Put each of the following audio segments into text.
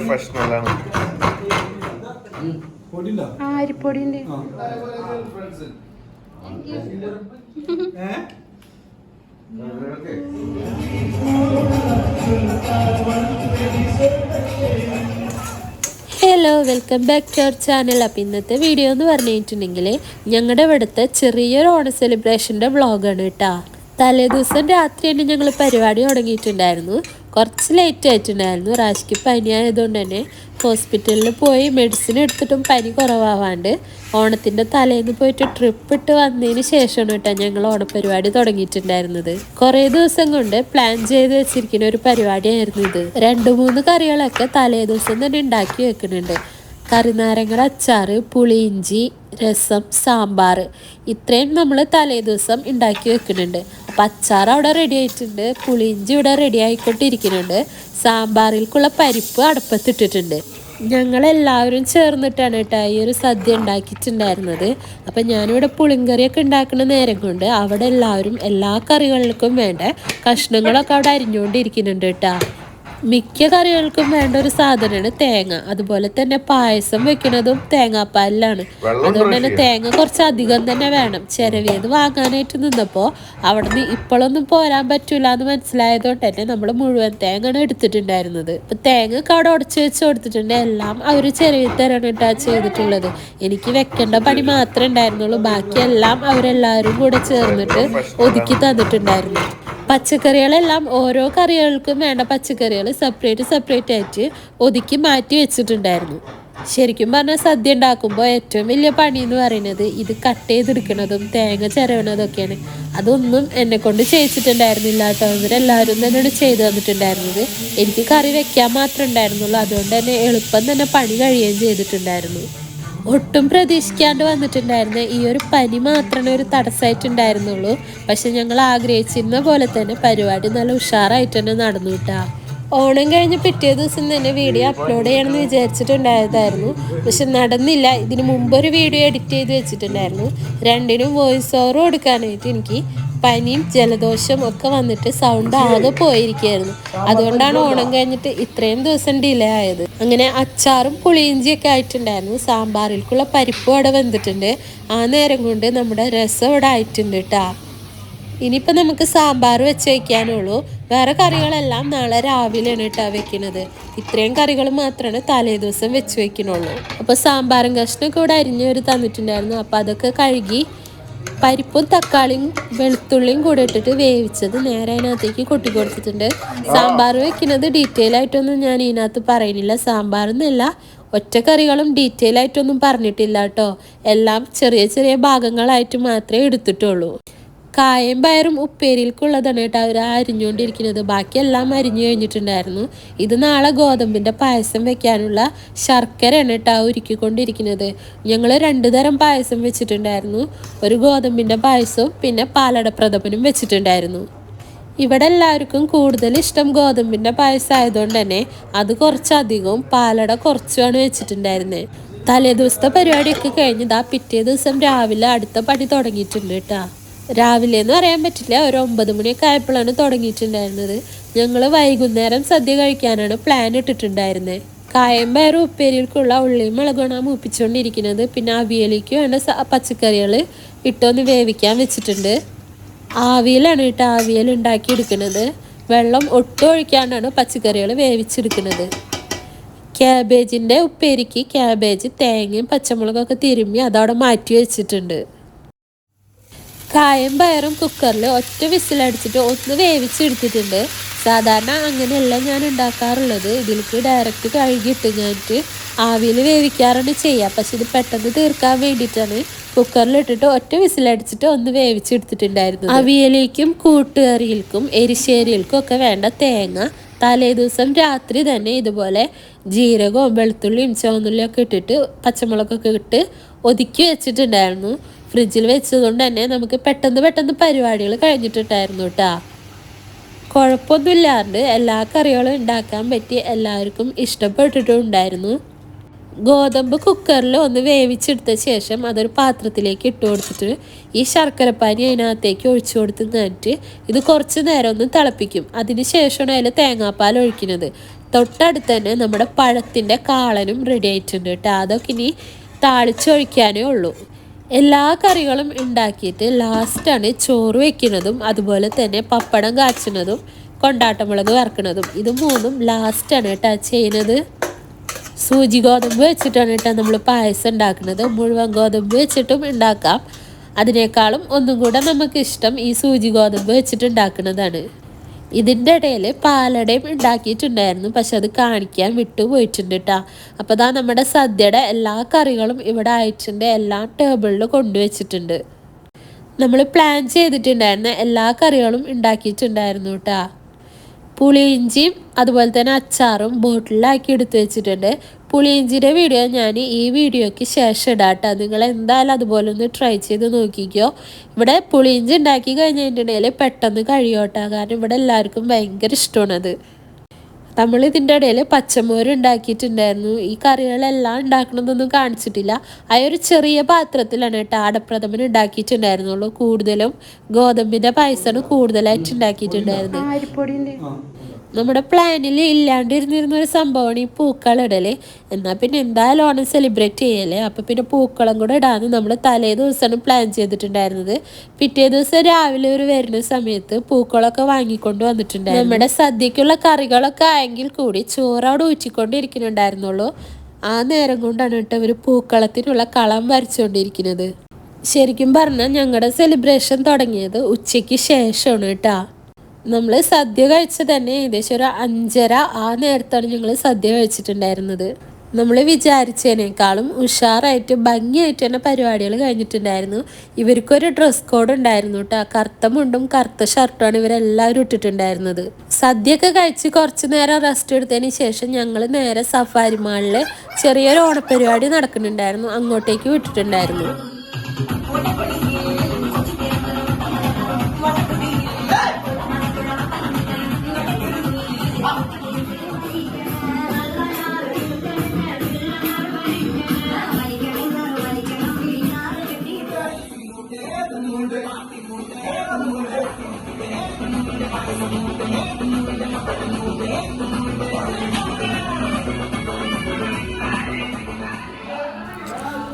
പ്രൊഫഷണലാണ്. അരിപ്പൊടിയുണ്ട്. Hello, welcome back to our channel. അപ്പം ഇന്നത്തെ വീഡിയോ എന്ന് പറഞ്ഞിട്ടുണ്ടെങ്കിൽ ഞങ്ങളുടെ ഇവിടുത്തെ ചെറിയൊരു ഓണ സെലിബ്രേഷൻ്റെ വ്ളോഗാണ് കേട്ടോ. തലേ ദിവസം രാത്രി തന്നെ ഞങ്ങൾ പരിപാടി തുടങ്ങിയിട്ടുണ്ടായിരുന്നു. കുറച്ച് ലേറ്റ് ആയിട്ടുണ്ടായിരുന്നു. റാഷിക്ക് പനിയായതുകൊണ്ട് തന്നെ ഹോസ്പിറ്റലിൽ പോയി മെഡിസിൻ എടുത്തിട്ടും പനി കുറവാണ്ട് ഓണത്തിൻ്റെ തലേന്ന് പോയിട്ട് ട്രിപ്പ് ഇട്ട് വന്നതിന് ശേഷമാണ് കേട്ടോ ഞങ്ങൾ ഓണപ്പരിപാടി തുടങ്ങിയിട്ടുണ്ടായിരുന്നത്. കുറേ ദിവസം കൊണ്ട് പ്ലാൻ ചെയ്ത് വെച്ചിരിക്കുന്ന ഒരു പരിപാടിയായിരുന്നു ഇത്. 2-3 കറികളൊക്കെ തലേ ദിവസം തന്നെ ഉണ്ടാക്കി വെക്കുന്നുണ്ട്. കറിനാരങ്ങ അച്ചാറ്, പുളിയിഞ്ചി, രസം, സാമ്പാർ, ഇത്രയും നമ്മൾ തലേ ദിവസം ഉണ്ടാക്കി വെക്കുന്നുണ്ട്. അപ്പം അച്ചാർ അവിടെ റെഡി ആയിട്ടുണ്ട്, പുളിയിഞ്ചി ഇവിടെ റെഡി ആയിക്കൊണ്ടിരിക്കുന്നുണ്ട്, സാമ്പാറിലേക്കുള്ള പരിപ്പ് അടുപ്പത്തിട്ടിട്ടുണ്ട്. ഞങ്ങളെല്ലാവരും ചേർന്നിട്ടാണ് കേട്ടോ ഈ ഒരു സദ്യ ഉണ്ടാക്കിയിട്ടുണ്ടായിരുന്നത്. അപ്പം ഞാനിവിടെ പുളിങ്കറിയൊക്കെ ഉണ്ടാക്കുന്ന നേരം കൊണ്ട് അവിടെ എല്ലാവരും എല്ലാ കറികൾക്കും വേണ്ട കഷ്ണങ്ങളൊക്കെ അവിടെ അരിഞ്ഞുകൊണ്ടിരിക്കുന്നുണ്ട് കേട്ടോ. മിക്ക കറികൾക്കും വേണ്ട ഒരു സാധനമാണ് തേങ്ങ. അതുപോലെ തന്നെ പായസം വെക്കുന്നതും തേങ്ങാപ്പാലിലാണ്. അതുകൊണ്ട് തന്നെ തേങ്ങ കുറച്ച് അധികം തന്നെ വേണം. ചിരവിയത് വാങ്ങാനായിട്ട് നിന്നപ്പോൾ അവിടെ നിന്ന് ഇപ്പോഴൊന്നും പോരാൻ പറ്റൂല എന്ന് മനസ്സിലായതുകൊണ്ട് തന്നെ നമ്മൾ മുഴുവൻ തേങ്ങയാണ് എടുത്തിട്ടുണ്ടായിരുന്നത്. അപ്പം തേങ്ങ ഒക്കെ അവിടെ ഉടച്ച് വെച്ച് കൊടുത്തിട്ടുണ്ട്. എല്ലാം അവർ ചിരവി തരാനായിട്ടാണ് ചെയ്തിട്ടുള്ളത്. എനിക്ക് വെക്കേണ്ട പണി മാത്രമേ ഉണ്ടായിരുന്നുള്ളൂ. ബാക്കിയെല്ലാം അവരെല്ലാവരും കൂടെ ചേർന്നിട്ട് ഒതുക്കി തന്നിട്ടുണ്ടായിരുന്നു. പച്ചക്കറികളെല്ലാം ഓരോ കറികൾക്കും വേണ്ട പച്ചക്കറികൾ സെപ്പറേറ്റ് ആയിട്ട് ഒതുക്കി മാറ്റി വെച്ചിട്ടുണ്ടായിരുന്നു. ശരിക്കും പറഞ്ഞാൽ സദ്യ ഉണ്ടാക്കുമ്പോൾ ഏറ്റവും വലിയ പണി എന്ന് പറയുന്നത് ഇത് കട്ട് ചെയ്തെടുക്കുന്നതും തേങ്ങ ചിരവണതൊക്കെയാണ്. അതൊന്നും എന്നെ കൊണ്ട് ചെയ്യിച്ചിട്ടുണ്ടായിരുന്നില്ല കേട്ടോ. ഇവരെല്ലാവരും തന്നെയാണ് ചെയ്തു തന്നിട്ടുണ്ടായിരുന്നത്. എനിക്ക് കറി വെക്കാൻ മാത്രമേ ഉണ്ടായിരുന്നുള്ളൂ. അതുകൊണ്ട് തന്നെ എളുപ്പം തന്നെ പണി കഴിയുകയും ചെയ്തിട്ടുണ്ടായിരുന്നു. ഒട്ടും പ്രതീക്ഷിക്കാണ്ട് വന്നിട്ടുണ്ടായിരുന്ന ഈ ഒരു പനി മാത്രമേ ഒരു തടസ്സമായിട്ടുണ്ടായിരുന്നുള്ളൂ. പക്ഷെ ഞങ്ങൾ ആഗ്രഹിച്ചിരുന്ന പോലെ തന്നെ പരിപാടി നല്ല ഉഷാറായിട്ട് തന്നെ നടന്നു കിട്ടാ. ഓണം കഴിഞ്ഞ് പിറ്റേ ദിവസം തന്നെ വീഡിയോ അപ്ലോഡ് ചെയ്യണമെന്ന് വിചാരിച്ചിട്ടുണ്ടായതായിരുന്നു. പക്ഷെ നടന്നില്ല. ഇതിന് മുമ്പൊരു വീഡിയോ എഡിറ്റ് ചെയ്ത് വെച്ചിട്ടുണ്ടായിരുന്നു. രണ്ടിനും വോയിസ് ഓവർ കൊടുക്കാനായിട്ട് എനിക്ക് പനിയും ജലദോഷം ഒക്കെ വന്നിട്ട് സൗണ്ട് ആകെ പോയിരിക്കുകയായിരുന്നു. അതുകൊണ്ടാണ് ഓണം കഴിഞ്ഞിട്ട് ഇത്രയും ദിവസം ഡിലേ ആയത്. അങ്ങനെ അച്ചാറും പുളിയിഞ്ചിയൊക്കെ ആയിട്ടുണ്ടായിരുന്നു. സാമ്പാറിലേക്കുള്ള പരിപ്പും അവിടെ വെന്തിട്ടുണ്ട്. ആ നേരം കൊണ്ട് നമ്മുടെ രസം ഇവിടെ ആയിട്ടുണ്ട് കേട്ടോ. ഇനിയിപ്പോൾ നമുക്ക് സാമ്പാർ വെച്ച് വയ്ക്കാനുള്ളൂ. വേറെ കറികളെല്ലാം നാളെ രാവിലെയാണ് കേട്ടോ വെക്കുന്നത്. ഇത്രയും കറികൾ മാത്രമാണ് തലേ ദിവസം വെച്ച് വയ്ക്കണുള്ളൂ. അപ്പോൾ സാമ്പാറും കഷ്ണമൊക്കെ ഇവിടെ അരിഞ്ഞവർ തന്നിട്ടുണ്ടായിരുന്നു. അപ്പോൾ അതൊക്കെ കഴുകി പരിപ്പും തക്കാളിയും വെളുത്തുള്ളിയും കൂടെ ഇട്ടിട്ട് വേവിച്ചത് നേരെ അതിനകത്തേക്ക് കൊട്ടി കൊടുത്തിട്ടുണ്ട്. സാമ്പാർ വെക്കുന്നത് ഡീറ്റെയിൽ ആയിട്ടൊന്നും ഞാൻ ഇതിനകത്ത് പറയുന്നില്ല. സാമ്പാറെന്നല്ല, ഒറ്റ കറികളും ഡീറ്റെയിൽ ആയിട്ടൊന്നും പറഞ്ഞിട്ടില്ല കേട്ടോ. എല്ലാം ചെറിയ ചെറിയ ഭാഗങ്ങളായിട്ട് മാത്രമേ എടുത്തിട്ടുള്ളൂ. കായം പയറും ഉപ്പേരിയിലേക്കുള്ളതാണ് കേട്ടോ അവർ അരിഞ്ഞുകൊണ്ടിരിക്കുന്നത്. ബാക്കിയെല്ലാം അരിഞ്ഞു കഴിഞ്ഞിട്ടുണ്ടായിരുന്നു. ഇത് നാളെ ഗോതമ്പിൻ്റെ പായസം വെക്കാനുള്ള ശർക്കരയാണ് കേട്ടോ ഒരുക്കിക്കൊണ്ടിരിക്കുന്നത്. ഞങ്ങൾ 2 തരം പായസം വെച്ചിട്ടുണ്ടായിരുന്നു. ഒരു ഗോതമ്പിൻ്റെ പായസവും പിന്നെ പാലട പ്രഥമനും വെച്ചിട്ടുണ്ടായിരുന്നു. ഇവിടെ എല്ലാവർക്കും കൂടുതൽ ഇഷ്ടം ഗോതമ്പിൻ്റെ പായസം ആയതുകൊണ്ട് തന്നെ അത് കുറച്ചധികവും പാലട കുറച്ചുമാണ് വെച്ചിട്ടുണ്ടായിരുന്നത്. തലേ ദിവസത്തെ പരിപാടിയൊക്കെ കഴിഞ്ഞതാ പിറ്റേ ദിവസം രാവിലെ അടുത്ത പണി തുടങ്ങിയിട്ടുണ്ട് കേട്ടോ. രാവിലെ എന്ന് പറയാൻ പറ്റില്ല, ഒരു 9 മണിയൊക്കെ ആയപ്പോഴാണ് തുടങ്ങിയിട്ടുണ്ടായിരുന്നത്. ഞങ്ങൾ വൈകുന്നേരം സദ്യ കഴിക്കാനാണ് പ്ലാൻ ഇട്ടിട്ടുണ്ടായിരുന്നത്. കായം പയറും ഉപ്പേരികൾക്കുള്ള ഉള്ളിയും മുളകുമാണ് മൂപ്പിച്ചുകൊണ്ടിരിക്കുന്നത്. പിന്നെ അവിയലേക്ക് വേണ്ട പച്ചക്കറികൾ ഇട്ടൊന്ന് വേവിക്കാൻ വെച്ചിട്ടുണ്ട്. ആവിയിലാണ് കേട്ടോ ആവിയൽ ഉണ്ടാക്കിയെടുക്കുന്നത്. വെള്ളം ഒട്ടും ഒഴിക്കാണ്ടാണ് പച്ചക്കറികൾ വേവിച്ചെടുക്കുന്നത്. ക്യാബേജിൻ്റെ ഉപ്പേരിക്ക് ക്യാബേജ് തേങ്ങയും പച്ചമുളകൊക്കെ തിരുമ്മി അതവിടെ മാറ്റി വെച്ചിട്ടുണ്ട്. കായം പയറും കുക്കറിൽ ഒറ്റ വിസിലടിച്ചിട്ട് ഒന്ന് വേവിച്ചെടുത്തിട്ടുണ്ട്. സാധാരണ അങ്ങനെയല്ല ഞാൻ ഉണ്ടാക്കാറുള്ളത്. ഇതിലേക്ക് ഡയറക്റ്റ് കഴുകിയിട്ട് ഞാനിട്ട് ആവിയിൽ വേവിക്കാറാണ് ചെയ്യുക. പക്ഷെ ഇത് പെട്ടെന്ന് തീർക്കാൻ വേണ്ടിയിട്ടാണ് കുക്കറിലിട്ടിട്ട് ഒറ്റ വിസിലടിച്ചിട്ട് ഒന്ന് വേവിച്ചെടുത്തിട്ടുണ്ടായിരുന്നു. അവിയലേക്കും കൂട്ടുകറിയിൽക്കും എരിശ്ശേരിയിൽക്കും ഒക്കെ വേണ്ട തേങ്ങ തലേ ദിവസം രാത്രി തന്നെ ഇതുപോലെ ജീരകവും വെളുത്തുള്ളിയും ചുവന്നുള്ളിയും ഒക്കെ ഇട്ടിട്ട് പച്ചമുളകൊക്കെ ഇട്ട് ഒതുക്കി വെച്ചിട്ടുണ്ടായിരുന്നു. ഫ്രിഡ്ജിൽ വെച്ചതുകൊണ്ട് തന്നെ നമുക്ക് പെട്ടെന്ന് പരിപാടികൾ കഴിഞ്ഞിട്ടുണ്ടായിരുന്നു കേട്ടോ. കുഴപ്പമൊന്നുമില്ലാണ്ട് എല്ലാ കറികളും ഉണ്ടാക്കാൻ പറ്റി എല്ലാവർക്കും ഇഷ്ടപ്പെട്ടിട്ടുണ്ടായിരുന്നു. ഗോതമ്പ് കുക്കറിൽ ഒന്ന് വേവിച്ചെടുത്ത ശേഷം അതൊരു പാത്രത്തിലേക്ക് ഇട്ട് കൊടുത്തിട്ട് ഈ ശർക്കരപ്പാനി അതിനകത്തേക്ക് ഒഴിച്ചു കൊടുത്ത് കഴിഞ്ഞിട്ട് ഇത് കുറച്ച് നേരം ഒന്ന് തിളപ്പിക്കും. അതിന് ശേഷമാണ് അതിൽ തേങ്ങാപ്പാൽ ഒഴിക്കുന്നത്. തൊട്ടടുത്ത് തന്നെ നമ്മുടെ പഴത്തിൻ്റെ കാളനും റെഡി ആയിട്ടുണ്ട് കേട്ടോ. അതൊക്കെ ഇനി താളിച്ചൊഴിക്കാനേ ഉള്ളൂ. എല്ലാ കറികളും ഉണ്ടാക്കിയിട്ട് ലാസ്റ്റാണ് ചോറ് വയ്ക്കുന്നതും അതുപോലെ തന്നെ പപ്പടം കാച്ചുന്നതും കൊണ്ടാട്ടമുളക് വറക്കുന്നതും. ഇത് മൂന്നും ലാസ്റ്റാണ് കേട്ടോ ചെയ്യുന്നത്. സൂചി ഗോതമ്പ് വെച്ചിട്ടാണ് കേട്ടോ നമ്മൾ പായസം ഉണ്ടാക്കുന്നത്. മുഴുവൻ ഗോതമ്പ് വെച്ചിട്ടും ഉണ്ടാക്കാം. അതിനേക്കാളും ഒന്നും കൂടെ നമുക്കിഷ്ടം ഈ സൂചി ഗോതമ്പ് വെച്ചിട്ട് ഉണ്ടാക്കുന്നതാണ്. ഇതിൻ്റെ ഇടയിൽ പാലടയും ഉണ്ടാക്കിയിട്ടുണ്ടായിരുന്നു, പക്ഷെ അത് കാണിക്കാൻ വിട്ടുപോയിട്ടുണ്ട് കേട്ടോ. അപ്പോൾ ഇതാ നമ്മുടെ സദ്യയുടെ എല്ലാ കറികളും ഇവിടെ ആയിട്ടുണ്ട്, എല്ലാം ടേബിളിൽ കൊണ്ടുവച്ചിട്ടുണ്ട്. നമ്മൾ പ്ലാൻ ചെയ്തിട്ടുണ്ടായിരുന്ന എല്ലാ കറികളും ഉണ്ടാക്കിയിട്ടുണ്ടായിരുന്നു കേട്ടോ. പുളിയിഞ്ചിയും അതുപോലെ തന്നെ അച്ചാറും ബോട്ടിലാക്കി എടുത്ത് വെച്ചിട്ടുണ്ട്. പുളിയിഞ്ചിയുടെ വീഡിയോ ഞാൻ ഈ വീഡിയോയ്ക്ക് ശേഷം ഇടാം കേട്ടോ. നിങ്ങൾ എന്തായാലും അതുപോലെ ഒന്ന് ട്രൈ ചെയ്ത് നോക്കിക്കോ. ഇവിടെ പുളിയിഞ്ചി ഉണ്ടാക്കി കഴിഞ്ഞിട്ടുണ്ടെങ്കിൽ പെട്ടെന്ന് കഴിയോട്ടോ, കാരണം ഇവിടെ എല്ലാവർക്കും ഭയങ്കര ഇഷ്ടമാണത്. നമ്മൾ ഇതിൻ്റെ ഇടയിൽ പച്ചമോര് ഉണ്ടാക്കിയിട്ടുണ്ടായിരുന്നു. ഈ കറികളെല്ലാം ഉണ്ടാക്കണമെന്നൊന്നും കാണിച്ചിട്ടില്ല. ആ ഒരു ചെറിയ പാത്രത്തിലാണ് കേട്ടോ അടപ്രഥമൻ ഉണ്ടാക്കിയിട്ടുണ്ടായിരുന്നുള്ളൂ. കൂടുതലും ഗോതമ്പിൻ്റെ പായസമാണ് കൂടുതലായിട്ട് ഉണ്ടാക്കിയിട്ടുണ്ടായിരുന്നത്. നമ്മുടെ പ്ലാനിൽ ഇല്ലാണ്ടിരുന്നിരുന്ന ഒരു സംഭവമാണ് ഈ പൂക്കളിടൽ. എന്നാൽ പിന്നെ എന്തായാലും ഓണം സെലിബ്രേറ്റ് ചെയ്യല്ലേ, അപ്പോൾ പിന്നെ പൂക്കളം കൂടെ ഇടാന്ന് നമ്മൾ തലേ ദിവസമാണ് പ്ലാൻ ചെയ്തിട്ടുണ്ടായിരുന്നത്. പിറ്റേ ദിവസം രാവിലെ ഒരു വരുന്ന സമയത്ത് പൂക്കളൊക്കെ വാങ്ങിക്കൊണ്ട് വന്നിട്ടുണ്ടായിരുന്നു. നമ്മുടെ സദ്യക്കുള്ള കറികളൊക്കെ ആയെങ്കിൽ കൂടി ചോറവിടെ ഊറ്റിക്കൊണ്ടിരിക്കുന്നുണ്ടായിരുന്നുള്ളൂ. ആ നേരം കൊണ്ടാണ് കേട്ടോ ഒരു പൂക്കളത്തിനുള്ള കളം വരച്ചുകൊണ്ടിരിക്കുന്നത്. ശരിക്കും പറഞ്ഞാൽ ഞങ്ങളുടെ സെലിബ്രേഷൻ തുടങ്ങിയത് ഉച്ചയ്ക്ക് ശേഷമാണ് കേട്ടോ. നമ്മൾ സദ്യ കഴിച്ച് തന്നെ ഏകദേശം ഒരു 5:30 ആ നേരത്താണ് ഞങ്ങൾ സദ്യ കഴിച്ചിട്ടുണ്ടായിരുന്നത്. നമ്മൾ വിചാരിച്ചതിനേക്കാളും ഉഷാറായിട്ട് ഭംഗിയായിട്ട് തന്നെ പരിപാടികൾ കഴിഞ്ഞിട്ടുണ്ടായിരുന്നു. ഇവർക്കൊരു ഡ്രസ് കോഡ് ഉണ്ടായിരുന്നു കേട്ടോ. കറുത്ത മുണ്ടും കറുത്ത ഷർട്ടുമാണ് ഇവരെല്ലാവരും ഇട്ടിട്ടുണ്ടായിരുന്നത്. സദ്യയൊക്കെ കഴിച്ച് കുറച്ച് നേരം റെസ്റ്റ് എടുത്തതിന് ശേഷം ഞങ്ങൾ നേരെ സഫാരി മാളിൽ ചെറിയൊരു ഓണപ്പരിപാടി നടക്കുന്നുണ്ടായിരുന്നു, അങ്ങോട്ടേക്ക് വിട്ടിട്ടുണ്ടായിരുന്നു.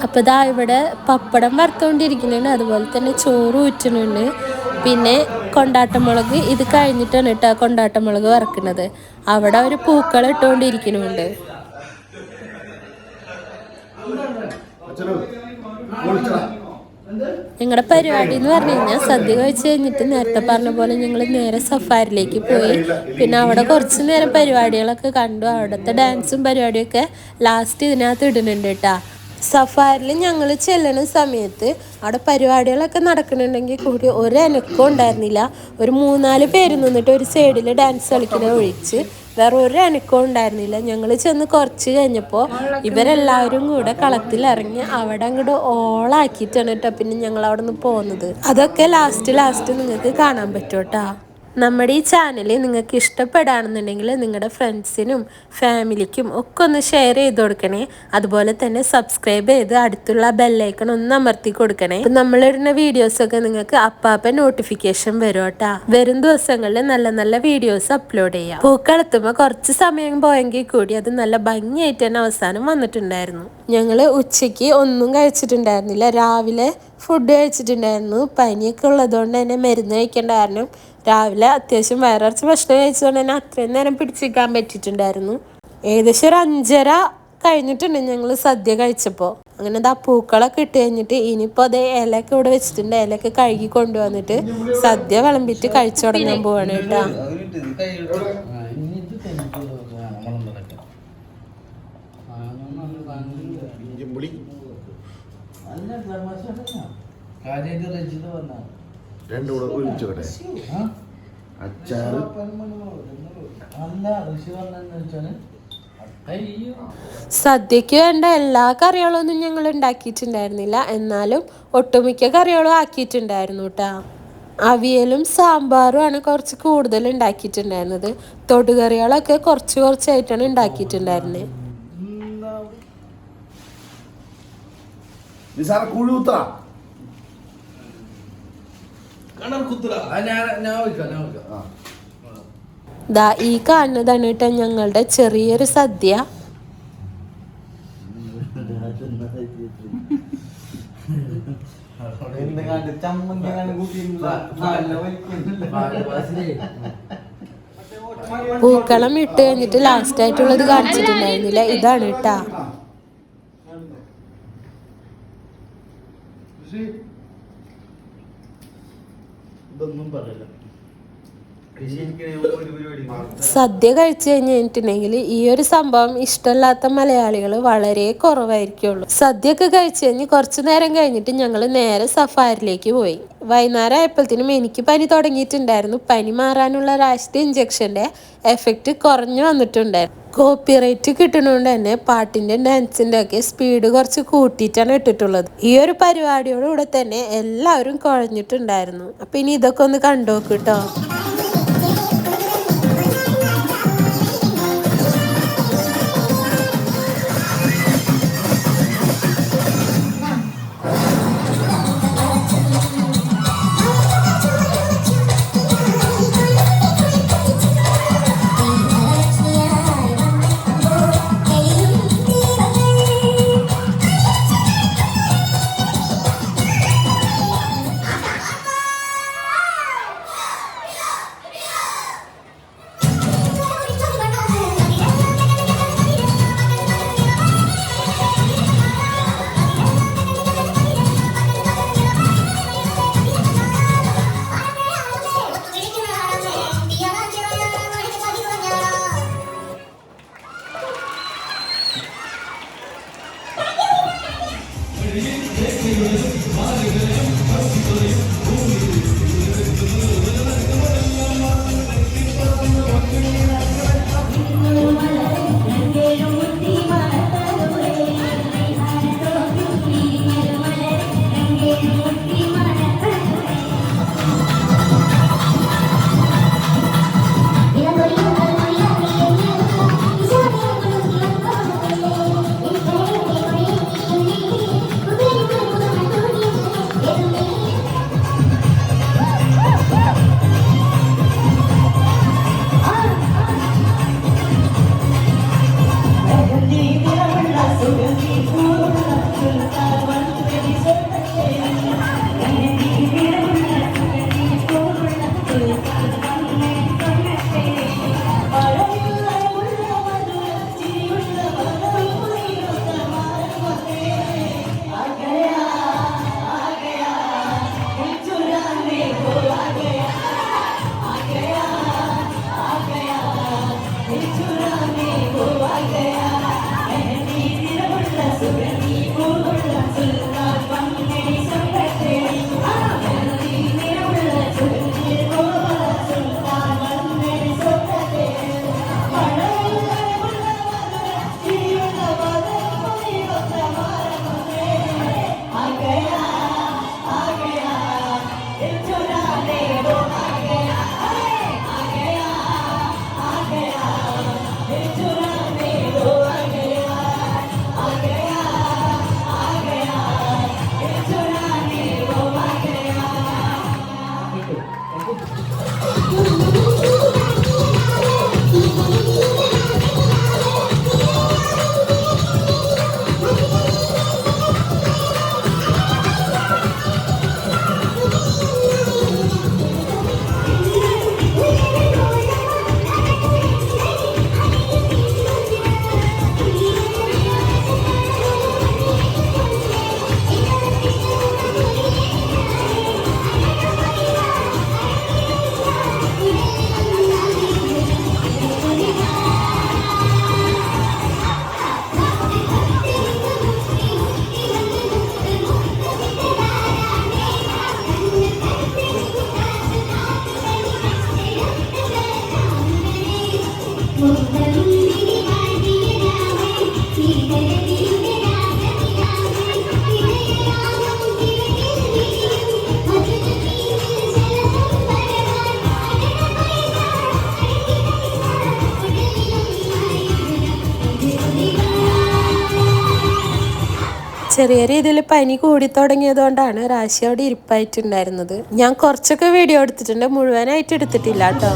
അപ്പോൾ ഇതാ ഇവിടെ പപ്പടം വറുത്തുകൊണ്ടിരിക്കുന്നുണ്ട്, അതുപോലെ തന്നെ ചോറ് ഊറ്റുന്നുണ്ട്. പിന്നെ കൊണ്ടാട്ടമുളക് ഇത് കഴിഞ്ഞിട്ടാണ് കേട്ടോ കൊണ്ടാട്ടമുളക് വറക്കുന്നത്. അവിടെ ഒരു പൂക്കൾ ഇട്ടുകൊണ്ടിരിക്കുന്നുണ്ട്. ഞങ്ങളുടെ പരിപാടി എന്ന് പറഞ്ഞു കഴിഞ്ഞാൽ സദ്യ കഴിച്ച് കഴിഞ്ഞിട്ട് നേരത്തെ പറഞ്ഞ പോലെ ഞങ്ങൾ നേരെ സഫാരിയിലേക്ക് പോയി. പിന്നെ അവിടെ കുറച്ച് നേരം പരിപാടികളൊക്കെ കണ്ടു. അവിടുത്തെ ഡാൻസും പരിപാടിയൊക്കെ ലാസ്റ്റ് ഇതിനകത്ത് ഇടുന്നുണ്ട് കേട്ടോ. സഫാരിയിൽ ഞങ്ങൾ ചെല്ലുന്ന സമയത്ത് അവിടെ പരിപാടികളൊക്കെ നടക്കുന്നുണ്ടെങ്കിൽ കൂടി ഒരനക്കവും ഉണ്ടായിരുന്നില്ല. ഒരു 3-4 പേര് നിന്നിട്ട് ഒരു സൈഡിൽ ഡാൻസ് കളിക്കുന്ന ഒഴിച്ച് വേറെ ഒരു അനക്കവും ഉണ്ടായിരുന്നില്ല. ഞങ്ങൾ ചെന്ന് കുറച്ച് കഴിഞ്ഞപ്പോൾ ഇവരെല്ലാവരും കൂടെ കളത്തിലിറങ്ങി അവിടെ അങ്ങോട്ട് ഓളാക്കിയിട്ടാണ് കേട്ടോ പിന്നെ ഞങ്ങൾ അവിടെ നിന്ന് പോകുന്നത്. അതൊക്കെ ലാസ്റ്റ് നിങ്ങൾക്ക് കാണാൻ പറ്റും കേട്ടോ. നമ്മുടെ ഈ ചാനൽ നിങ്ങൾക്ക് ഇഷ്ടപ്പെടുകയാണെന്നുണ്ടെങ്കിൽ നിങ്ങളുടെ ഫ്രണ്ട്സിനും ഫാമിലിക്കും ഒക്കെ ഒന്ന് ഷെയർ ചെയ്ത് കൊടുക്കണേ. അതുപോലെ തന്നെ സബ്സ്ക്രൈബ് ചെയ്ത് അടുത്തുള്ള ബെല്ലൈക്കൺ ഒന്ന് അമർത്തി കൊടുക്കണേ. നമ്മളിടുന്ന വീഡിയോസൊക്കെ നിങ്ങൾക്ക് അപ്പാപ്പ നോട്ടിഫിക്കേഷൻ വരും കേട്ടോ. വരും ദിവസങ്ങളിൽ നല്ല നല്ല വീഡിയോസ് അപ്ലോഡ് ചെയ്യാം. പൂക്കളെത്തുമ്പോൾ കുറച്ച് സമയം പോയെങ്കിൽ കൂടി അത് നല്ല ഭംഗിയായിട്ട് തന്നെ അവസാനം വന്നിട്ടുണ്ടായിരുന്നു. ഞങ്ങൾ ഉച്ചയ്ക്ക് ഒന്നും കഴിച്ചിട്ടുണ്ടായിരുന്നില്ല, രാവിലെ ഫുഡ് കഴിച്ചിട്ടുണ്ടായിരുന്നു. പനിയൊക്കെ ഉള്ളതുകൊണ്ട് തന്നെ മരുന്ന് കഴിക്കേണ്ട കാരണം രാവിലെ അത്യാവശ്യം വയറിറച്ച് ഭക്ഷണം കഴിച്ചതുകൊണ്ട് തന്നെ അത്രയും നേരം പിടിച്ചിരിക്കാൻ പറ്റിയിട്ടുണ്ടായിരുന്നു. ഏകദേശം ഒരു 5:30 കഴിഞ്ഞിട്ടുണ്ട് ഞങ്ങൾ സദ്യ കഴിച്ചപ്പോൾ. അങ്ങനെ ആ പൂക്കളൊക്കെ ഇട്ട് കഴിഞ്ഞിട്ട് ഇനിയിപ്പോൾ അതേ ഇലയൊക്കെ ഇവിടെ വെച്ചിട്ടുണ്ട്. ഇലയൊക്കെ കഴുകി കൊണ്ടുവന്നിട്ട് സദ്യ വിളമ്പിട്ട് കഴിച്ചു തുടങ്ങാൻ പോവാണ് കേട്ടോ. സദ്യക്ക് വേണ്ട എല്ലാ കറികളൊന്നും ഞങ്ങൾ ഉണ്ടാക്കിയിട്ടുണ്ടായിരുന്നില്ല, എന്നാലും ഒട്ടുമിക്ക കറികളും ആക്കിയിട്ടുണ്ടായിരുന്നു കേട്ടോ. അവിയലും സാമ്പാറും ആണ് കുറച്ച് കൂടുതൽ ഉണ്ടാക്കിയിട്ടുണ്ടായിരുന്നത്. തൊടുകറികളൊക്കെ കുറച്ചായിട്ടാണ് ഉണ്ടാക്കിയിട്ടുണ്ടായിരുന്നത്. ദാ ഈ കാണുന്നതാണ് കേട്ടോ ഞങ്ങളുടെ ചെറിയൊരു സദ്യ. പൂക്കളം ഇട്ട് കഴിഞ്ഞിട്ട് ലാസ്റ്റ് ആയിട്ടുള്ളത് കാണിച്ചിട്ടുണ്ടായിരുന്നില്ല, ഇതാണ് കേട്ടാ. സദ്യ കഴിച്ചു കഴിഞ്ഞിട്ടുണ്ടെങ്കിൽ ഈ ഒരു സംഭവം ഇഷ്ടമല്ലാത്ത മലയാളികൾ വളരെ കുറവായിരിക്കുള്ളൂ. സദ്യ ഒക്കെ കഴിച്ചു കഴിഞ്ഞ് കുറച്ചു നേരം കഴിഞ്ഞിട്ട് ഞങ്ങൾ നേരെ സഫാരിയിലേക്ക് പോയി. വൈകുന്നേരം ആയപ്പോഴത്തേനും എനിക്ക് പനി തുടങ്ങിയിട്ടുണ്ടായിരുന്നു. പനി മാറാനുള്ള രാഷ്ട്രീയ ഇഞ്ചക്ഷൻ്റെ എഫക്റ്റ് കുറഞ്ഞു വന്നിട്ടുണ്ടായിരുന്നു. കോപ്പിറൈറ്റ് കിട്ടുന്നതുകൊണ്ട് തന്നെ പാട്ടിൻ്റെ ഡാൻസിൻ്റെ ഒക്കെ സ്പീഡ് കുറച്ച് കൂട്ടിയിട്ടാണ് ഇട്ടിട്ടുള്ളത്. ഈ ഒരു പരിപാടിയോടുകൂടെ തന്നെ എല്ലാവരും കുഴഞ്ഞിട്ടുണ്ടായിരുന്നു. അപ്പം ഇനി ഇതൊക്കെ ഒന്ന് കണ്ടു നോക്ക് കേട്ടോ. ചെറിയ രീതിയിൽ പനി കൂടി തുടങ്ങിയതുകൊണ്ടാണ് രാശി അവിടെ ഇരിപ്പായിട്ടുണ്ടായിരുന്നത്. ഞാൻ കുറച്ചൊക്കെ വീഡിയോ എടുത്തിട്ടുണ്ട്, മുഴുവനായിട്ട് എടുത്തിട്ടില്ല കേട്ടോ.